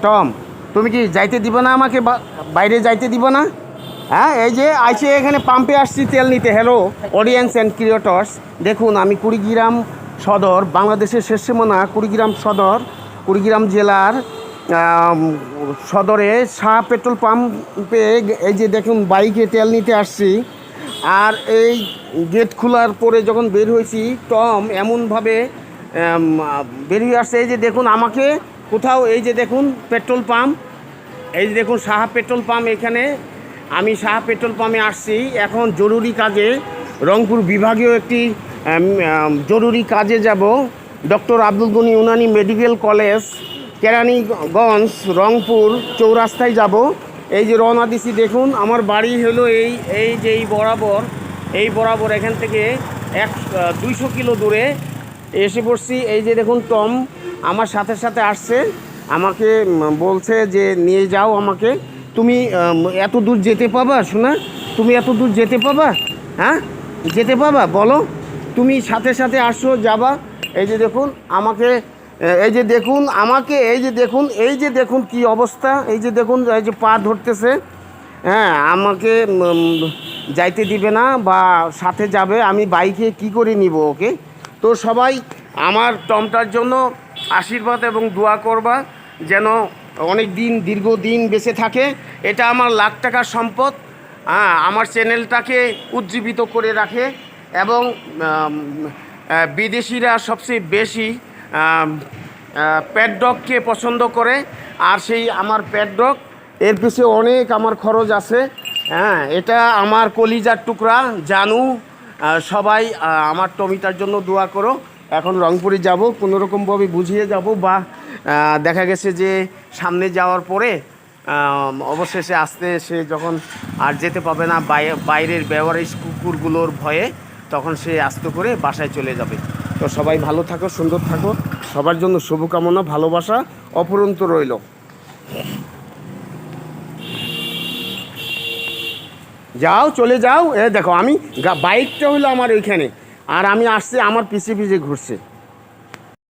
Tom, তুমি কি যাইতে দিব না আমাকে, বাইরে যাইতে দিব না? হ্যাঁ, এই যে আইসে এখানে পাম্পে আসছি তেল নিতে। হ্যালো অডিয়েন্স অ্যান্ড ক্রিয়েটর্স, দেখুন আমি কুড়িগ্রাম সদর, বাংলাদেশের শেষ সীমানা কুড়িগ্রাম সদর, কুড়িগ্রাম জেলার সদরে শাহ পেট্রোল পাম্পে এই যে দেখুন বাইকে তেল নিতে আসছি। আর এই গেট খোলার পরে যখন বের হয়েছি, টম এমনভাবে বের হয়ে আসছে। এই যে দেখুন আমাকে কোথাও, এই যে দেখুন পেট্রোল পাম্প, এই যে দেখুন শাহ পেট্রোল পাম্প। এখানে আমি শাহ পেট্রোল পাম্পে আসছি এখন জরুরি কাজে, রংপুর বিভাগীয় একটি জরুরি কাজে যাব। Doctor Abdul Gani Unani medical college, Keraniganj, Rangpur চৌরাস্তায় যাব। এই যে রওনা দিছি, দেখুন আমার বাড়ি হলো এই যে এই বরাবর এখান থেকে 200 কিলো দূরে এসে পড়ছি। এই যে দেখুন টম আমার সাথে সাথে আসছে, আমাকে বলছে যে নিয়ে যাও আমাকে। তুমি এত দূর যেতে পাবা শোনা? তুমি এত দূর যেতে পাবা? হ্যাঁ, যেতে পাবা? বলো, তুমি সাথে সাথে আসো, যাবা। এই যে দেখুন আমাকে, এই যে দেখুন আমাকে, এই যে দেখুন, এই যে দেখুন কি অবস্থা। এই যে দেখুন, এই যে পা ধরতেছে। হ্যাঁ, আমাকে যাইতে দিবে না, বা সাথে যাবে, আমি বাইকে কি করে নিব ওকে? তো সবাই আমার টমটার জন্য আশীর্বাদ এবং দোয়া করবা, যেন অনেক দিন, দীর্ঘদিন বেঁচে থাকে। এটা আমার লাখ টাকার সম্পদ। আমার চ্যানেলটাকে উজ্জীবিত করে রাখে, এবং বিদেশিরা সবচেয়ে বেশি প্যাট ডগকে পছন্দ করে। আর সেই আমার প্যাট ডগ, এর পিছনে অনেক আমার খরচ আছে। হ্যাঁ, এটা আমার কলিজার টুকরা জানু। সবাই আমার টমিটার জন্য দোয়া করো। এখন রংপুরে যাব, কোনোরকমভাবে বুঝিয়ে যাব, বা দেখা গেছে যে সামনে যাওয়ার পরে অবশেষে আসতে সে যখন আর যেতে পাবে না বাইরের ব্যবহারিক কুকুরগুলোর ভয়ে, তখন সে আস্তে করে বাসায় চলে যাবে। তো সবাই ভালো থাকো, সুন্দর থাকো, সবার জন্য শুভকামনা, ভালোবাসা অফুরন্ত রইল। যাও, চলে যাও। দেখো আমি বাইকটা হলো আমার ওইখানে, আর আমি আসছি, আমার পিছে পিছে ঘুরছে।